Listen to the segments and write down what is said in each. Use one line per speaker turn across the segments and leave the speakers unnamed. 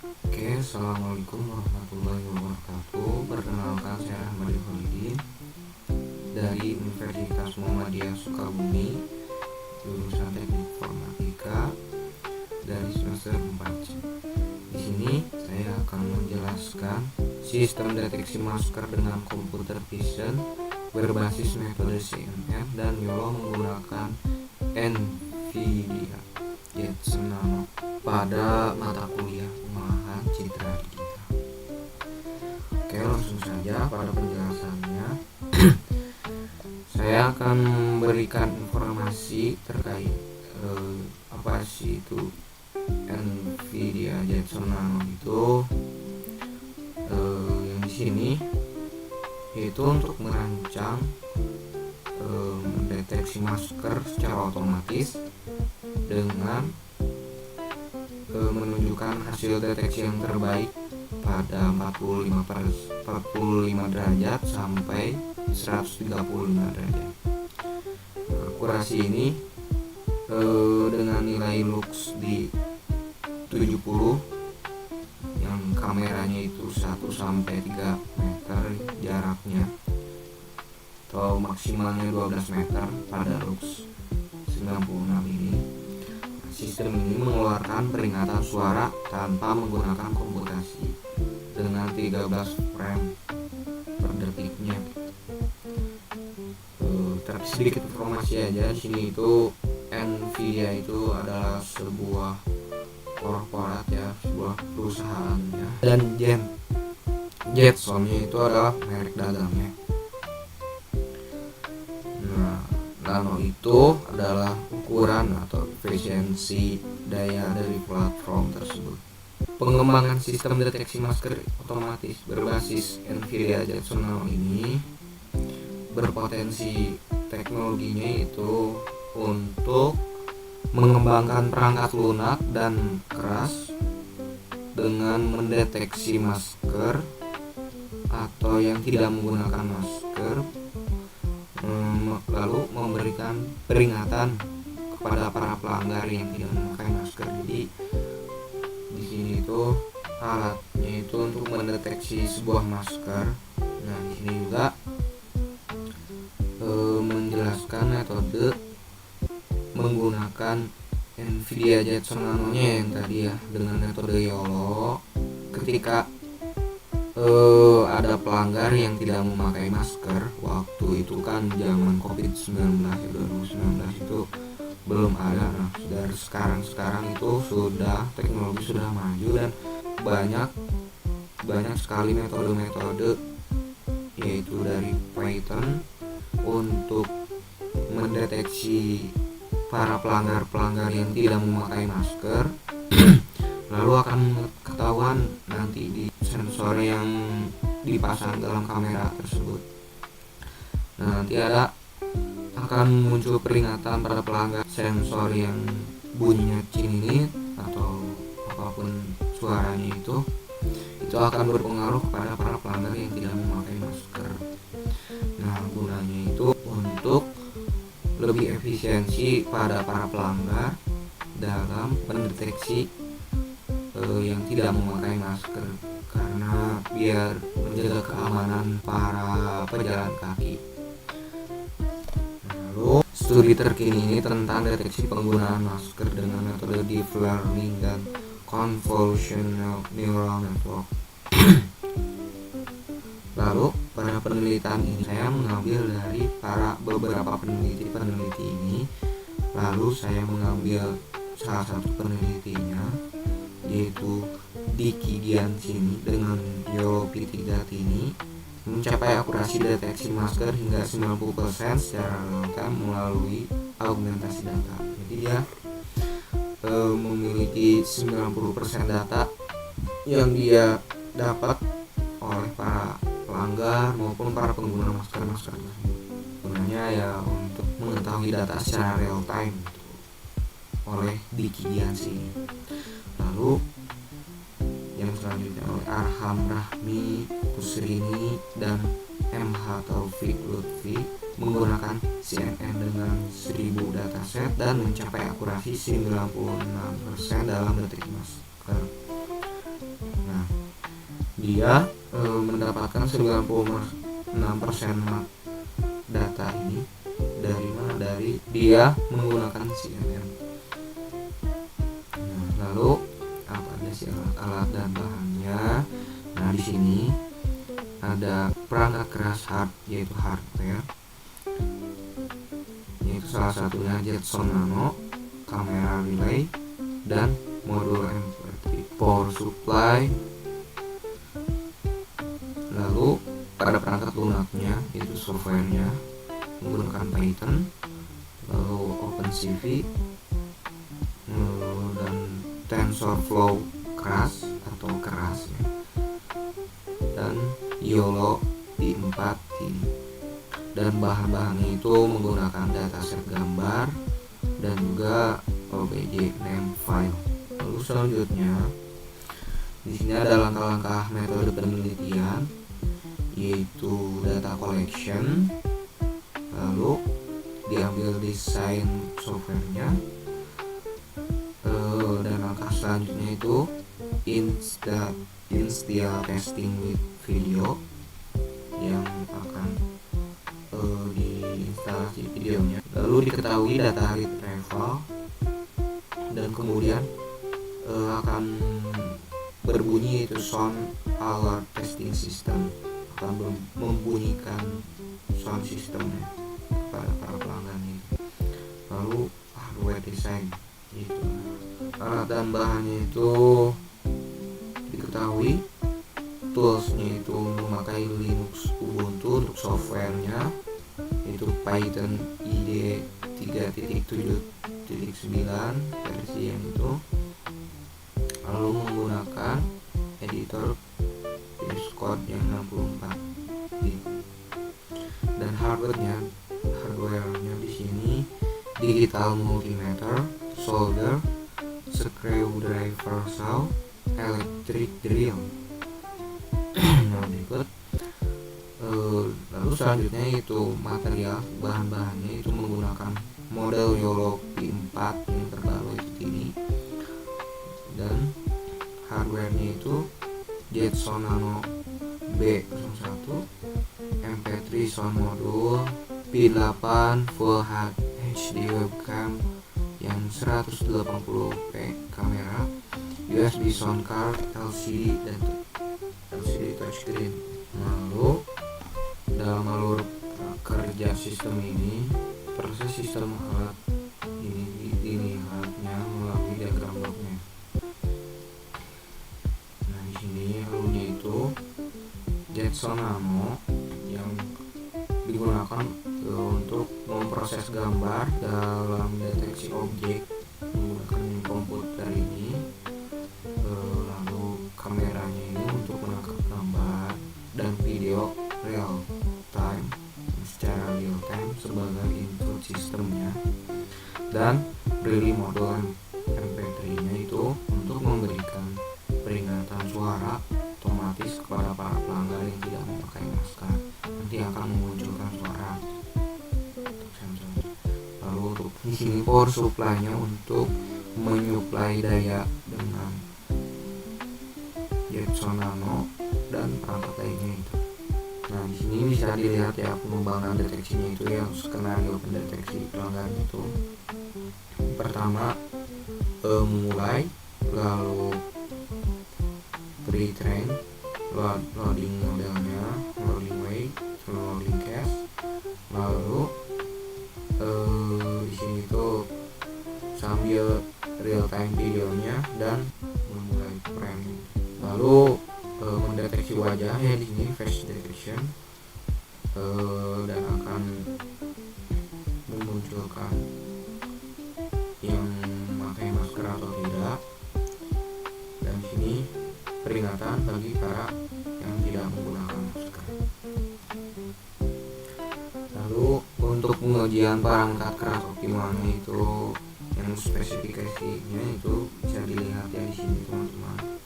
Oke, assalamualaikum warahmatullahi wabarakatuh. Perkenalkan, saya Ahmad Khalidin dari Universitas Muhammadiyah Sukabumi, jurusan Teknik Informatika dari semester 4. Di sini saya akan menjelaskan sistem deteksi masker dengan computer vision berbasis metode CNN dan YOLO menggunakan NVIDIA Jetson Nano pada mata kuliah pengolahan citra digital. Oke, langsung saja pada penjelasannya. Saya akan memberikan informasi terkait apa sih itu NVIDIA Jetson Nano itu. Yang di sini yaitu untuk merancang mendeteksi masker secara otomatis dengan menunjukkan hasil deteksi yang terbaik pada 45 derajat sampai 135 derajat. Akurasi ini dengan nilai lux di 70, yang kameranya itu 1 sampai 3 meter jaraknya, atau maksimalnya 12 meter pada lux 96 ini. Sistem ini mengeluarkan peringatan suara tanpa menggunakan komputasi dengan 13 frame per detiknya. Sedikit informasi aja, di sini itu NVIDIA itu adalah sebuah korporat ya, sebuah perusahaan ya. Dan Jetson itu adalah merek dagangnya. Nano itu adalah ukuran atau efisiensi daya dari platform tersebut. Pengembangan sistem deteksi masker otomatis berbasis NVIDIA Jetson Nano ini berpotensi teknologinya itu untuk mengembangkan perangkat lunak dan keras dengan mendeteksi masker atau yang tidak menggunakan masker, lalu memberikan peringatan kepada para pelanggar yang tidak memakai masker. Jadi di sini itu alatnya itu untuk mendeteksi sebuah masker. Nah, di sini juga menjelaskan metode menggunakan NVIDIA Jetson Nano-nya yang tadi ya, dengan metode YOLO. Ketika ada pelanggar yang tidak memakai masker, waktu itu kan zaman COVID-19 ya, 2019 itu belum ada. Nah, dari sekarang itu sudah teknologi sudah maju dan banyak sekali metode-metode, yaitu dari Python untuk mendeteksi para pelanggar yang tidak memakai masker. Lalu akan ketahuan nanti di sensor yang dipasang dalam kamera tersebut. Nah, nanti akan muncul peringatan pada pelanggar. Sensor yang bunyinya cinit atau apapun suaranya itu akan berpengaruh kepada para pelanggar yang tidak memakai masker. Nah, gunanya itu untuk lebih efisiensi pada para pelanggar dalam mendeteksi yang tidak memakai masker, karena biar menjaga keamanan para pejalan kaki. Lalu studi terkini ini tentang deteksi penggunaan masker dengan metode deep learning dan convolutional neural network. Lalu pada penelitian ini saya mengambil dari beberapa peneliti ini. Lalu saya mengambil salah satu penelitinya, yaitu Diki Giancini dengan YOLO P3 ini mencapai akurasi deteksi masker hingga 90% secara real time melalui augmentasi data. Jadi dia memiliki 90% data yang dia dapat oleh para pelanggar maupun para pengguna masker. Gunanya ya untuk mengetahui data secara real time oleh Diki Giancini. Lalu yang selanjutnya oleh Arham Rahmi Kusrini dan MH Taufik Lutfi menggunakan CNN dengan 1000 dataset dan mencapai akurasi 96% dalam deteksi masker. dia mendapatkan 96% data ini dari mana? Dari dia menggunakan CNN. Nah, lalu apa aja sih alat dan bahannya? Nah, di sini ada perangkat keras yaitu hardware, yaitu salah satunya Jetson Nano, kamera relay, dan modul MP3, power supply. Lalu pada perangkat lunaknya yaitu softwarenya menggunakan Python, lalu OpenCV, dan TensorFlow keras atau keras ya, dan YOLO i4 ini. Dan bahan-bahannya itu menggunakan dataset gambar dan juga OBJ name file. Lalu selanjutnya di sini ada langkah-langkah metode penelitian, yaitu data collection, lalu diambil desain softwarenya, dan langkah selanjutnya itu install testing with video yang akan diinstalasi videonya, lalu diketahui data retrieval, dan kemudian akan berbunyi itu sound alert testing system, akan membunyikan sound systemnya kepada para pelanggan itu. Lalu hardware design, itu alat dan bahannya itu diketahui, toolsnya itu memakai Linux Ubuntu untuk softwarenya, yaitu Python IDE 3.7.9 versi yang itu, lalu menggunakan editor VS Code yang 64 bit. Dan hardwarenya di sini digital multimeter, solder, screwdriver saw, electric drill. Nah, berikut lalu selanjutnya itu material, bahan-bahannya itu menggunakan model YOLO i4 yang terbaru ini, dan hardwarenya itu Jetson Nano B01, MP3 sound module, P8 Full HD webcam yang 180p kamera, USB sound card, LCD dan LCD touchscreen. Lalu dalam alur kerja sistem ini, proses sistem alat ini dilihatnya melalui diagram bloknya. Nah, di sini alurnya itu Jetson Nano yang digunakan untuk memproses gambar dalam deteksi objek menggunakan komputer ini. Lalu kameranya ini untuk menangkap gambar dan video real time sebagai input sistemnya, dan relay modul MP3 nya itu untuk memberikan peringatan suara otomatis kepada para pelanggan yang tidak memakai masker, nanti akan memunculkan suara untuk sensor. Lalu untuk di sini power supply-nya untuk menyuplai daya dengan Jetson Nano dan perangkat lainnya itu. Nah, di sini bisa dilihat ya pengembangan deteksinya itu, yang skenario pendeteksi pelanggan itu. Pertama memulai, lalu pre-train, loading modelnya, loading weight, loading cache, lalu di sini tuh sambil real time videonya dan memulai frame. Lalu mendeteksi wajah ya, di sini face detection, dan akan memunculkan yang memakai masker atau tidak, dan di sini peringatan bagi para yang tidak menggunakan masker. Lalu untuk pengujian perangkat keras optimalnya itu, yang spesifikasinya itu bisa dilihat ya di sini teman-teman.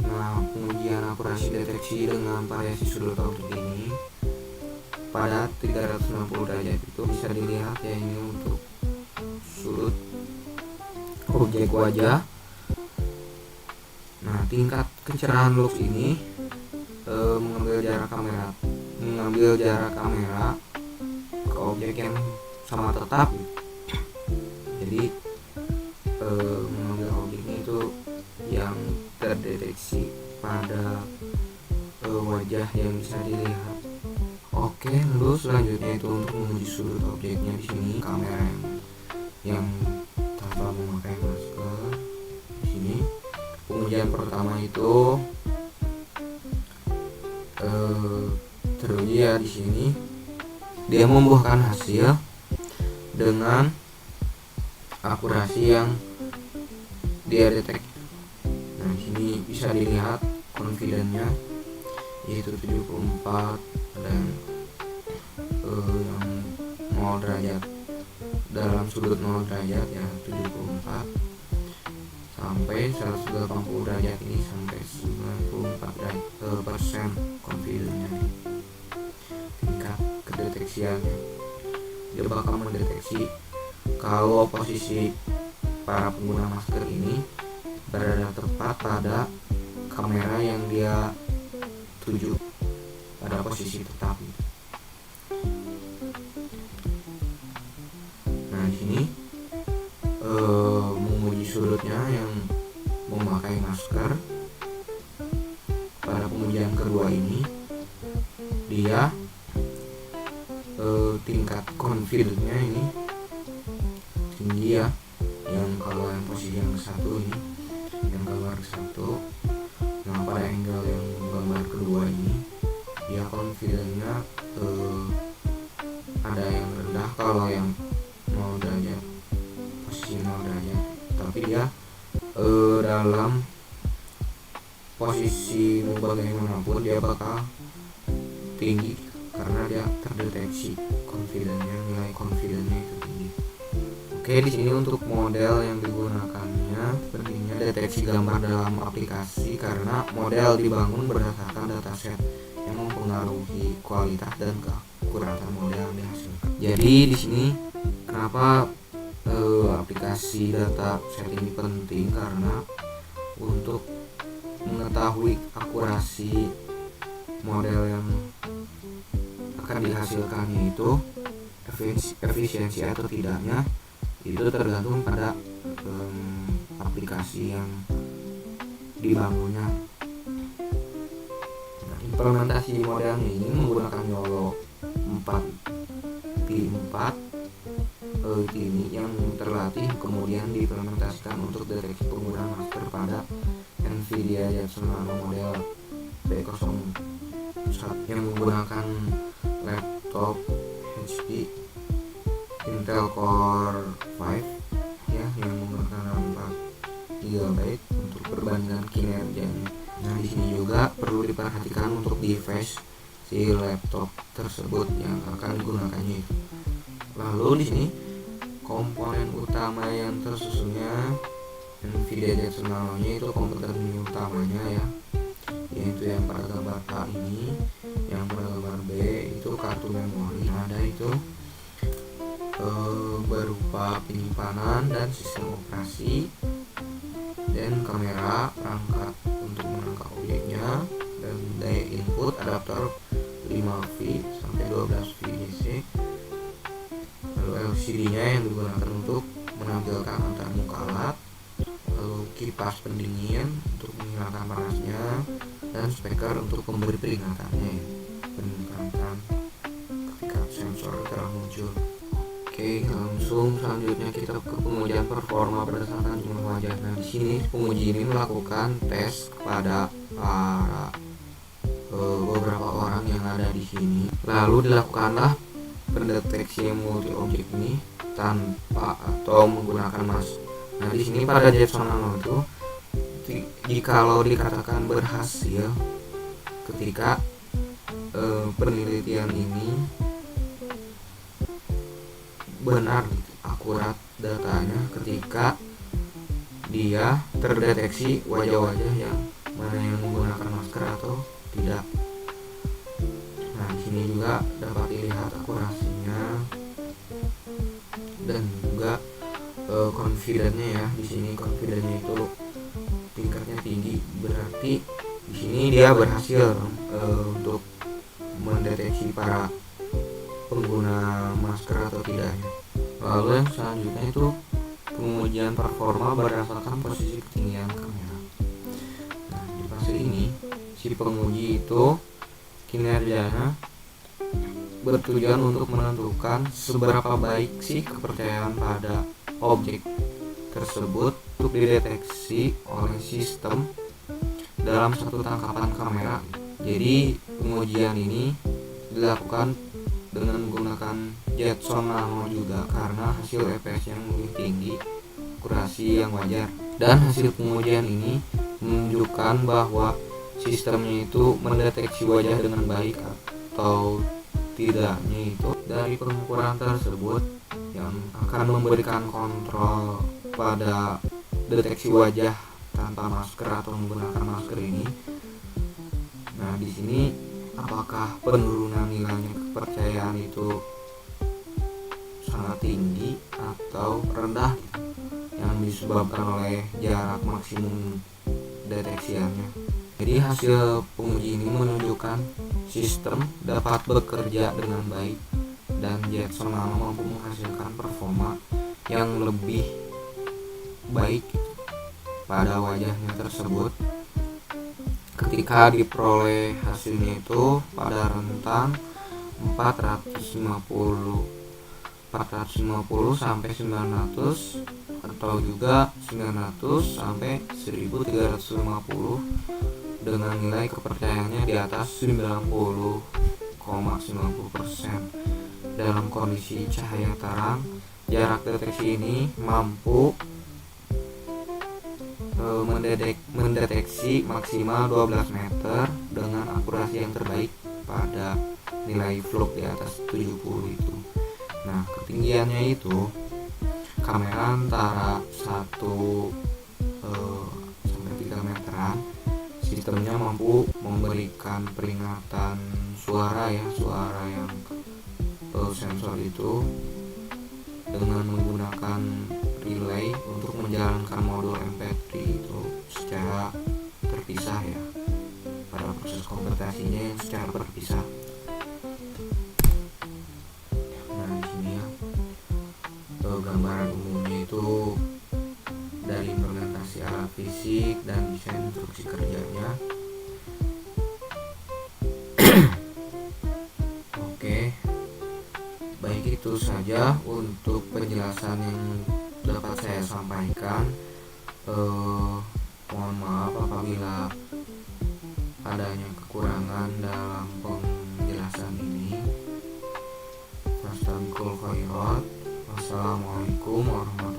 Nah, pengujian akurasi deteksi dengan variasi sudut output ini pada 360 derajat itu bisa dilihat ya, ini untuk sudut objek wajah. Nah, tingkat kecerahan lux ini mengambil jarak kamera ke objek yang sama tetap. Jadi mengambil objeknya itu yang terdeteksi pada wajah yang bisa dilihat. Oke, lalu selanjutnya itu untuk menguji sudut objeknya. Di sini kamera yang tanpa memakai masker. Di sini pengujian pertama itu teruji ya. Di sini dia membuahkan hasil dengan akurasi yang dia detek. Nah, di sini bisa dilihat confidence-nya yaitu 74 dan yang 0 derajat dalam sudut 0 derajat ya 74 sampai 180 derajat ini sampai 94% confidence-nya. Tingkat kedeteksiannya, dia bakal mendeteksi kalau posisi para pengguna masker ini berada tepat pada kamera yang dia tuju pada posisi tetap. Nah, di sini menguji sudutnya yang memakai masker. Pada pengujian kedua ini dia tingkat confidence-nya ini tinggi ya. Yang kalau yang posisi yang satu ini, yang gambar satu, nah pada angle yang gambar kedua ini dia confidence-nya ada yang rendah kalau yang 0 derajat, posisi 0 derajat, tapi dia dalam posisi bagaimanapun dia bakal tinggi karena dia terdeteksi confidence-nya, nilai confidence-nya itu tinggi. Oke, di sini untuk model yang digunakannya pentingnya deteksi gambar dalam aplikasi karena model dibangun berdasarkan dataset yang mempengaruhi kualitas dan keakuratan model yang dihasilkan. Jadi di sini kenapa aplikasi dataset ini penting, karena untuk mengetahui akurasi model yang akan dihasilkannya itu efisiensi atau tidaknya itu tergantung pada aplikasi yang dibangunnya. Nah, implementasi modelnya ini menggunakan YOLO 4P4 ini yang terlatih kemudian diimplementasikan untuk deteksi penggunaan masker pada Nvidia Jetson Nano model B01 yang menggunakan laptop HP Intel Core 5 ya, yang menggunakan RAM 4 GB untuk perbandingan kinerjanya. Nah, di sini juga perlu diperhatikan untuk device si laptop tersebut yang akan digunakannya itu. Lalu di sini komponen utama yang tersusunnya Nvidia Jetson Nano-nya itu komponen utamanya ya, yaitu yang pada gambar A ini, yang pada gambar B itu kartu memori. Ada itu berupa penyimpanan dan sistem operasi, dan kamera, perangkat untuk menangkap objeknya, dan daya input adaptor 5V sampai 12V DC. Lalu LCD-nya yang digunakan untuk menampilkan antar muka alat, lalu kipas pendingin untuk menghilangkan panasnya, dan speaker untuk memberi peringatannya ya, peringatan ketika sensor telah muncul. Oke, langsung selanjutnya kita ke pengujian performa berdasarkan jumlah wajah. Nah, di sini penguji ini melakukan tes kepada para beberapa orang yang ada di sini. Lalu dilakukanlah pendeteksi multi objek ini tanpa atau menggunakan masker. Nah, di sini pada Jetson Nano itu jikalau dikatakan berhasil ketika penelitian ini benar akurat datanya ketika dia terdeteksi wajah-wajah yang mana yang menggunakan masker atau tidak. Nah, di sini juga dapat dilihat akurasinya dan juga confidence-nya ya. Di sini confidence-nya itu tingkatnya tinggi, berarti di sini sini dia berhasil untuk mendeteksi para pengguna masker atau tidaknya. Lalu yang selanjutnya itu pengujian performa berdasarkan posisi ketinggian kamera. Nah, di fase ini si penguji itu kinerjanya bertujuan untuk menentukan seberapa baik sih kepercayaan pada objek tersebut untuk dideteksi oleh sistem dalam satu tangkapan kamera. Jadi pengujian ini dilakukan dengan menggunakan Jetson Nano juga karena hasil EPS yang lebih tinggi, akurasi yang wajar. Dan hasil pengujian ini menunjukkan bahwa sistemnya itu mendeteksi wajah dengan baik atau tidaknya itu dari pengukuran tersebut yang akan memberikan kontrol pada deteksi wajah tanpa masker atau menggunakan masker ini. Nah, di sini apakah penurunan nilainya kepercayaan itu sangat tinggi atau rendah yang disebabkan oleh jarak maksimum deteksiannya. Jadi hasil penguji ini menunjukkan sistem dapat bekerja dengan baik dan Jetson Nano mampu menghasilkan performa yang lebih baik pada wajahnya tersebut ketika diperoleh hasilnya itu pada rentang 450 sampai 900 atau juga 900 sampai 1350 dengan nilai kepercayaannya di atas 90,90% dalam kondisi cahaya terang. Jarak deteksi ini mampu mendeteksi maksimal 12 meter dengan akurasi yang terbaik pada nilai FLOC di atas 70 itu. Nah, ketinggiannya itu kamera antara 1 sampai 3 meteran. Sistemnya mampu memberikan peringatan suara yang sensor itu dengan menggunakan relay untuk menjalankan modul MP3 itu secara terpisah ya, pada proses konvertasinya yang secara terpisah. Nah, di sini ya gambaran umumnya itu dari implementasi alat fisik dan desain instruksi kerjanya. Oke, baik, itu saja untuk penjelasan yang dapat saya sampaikan. Mohon maaf apabila adanya kekurangan dalam penjelasan ini. Astagfirullah. Wassalamualaikum warahmatullahi wabarakatuh.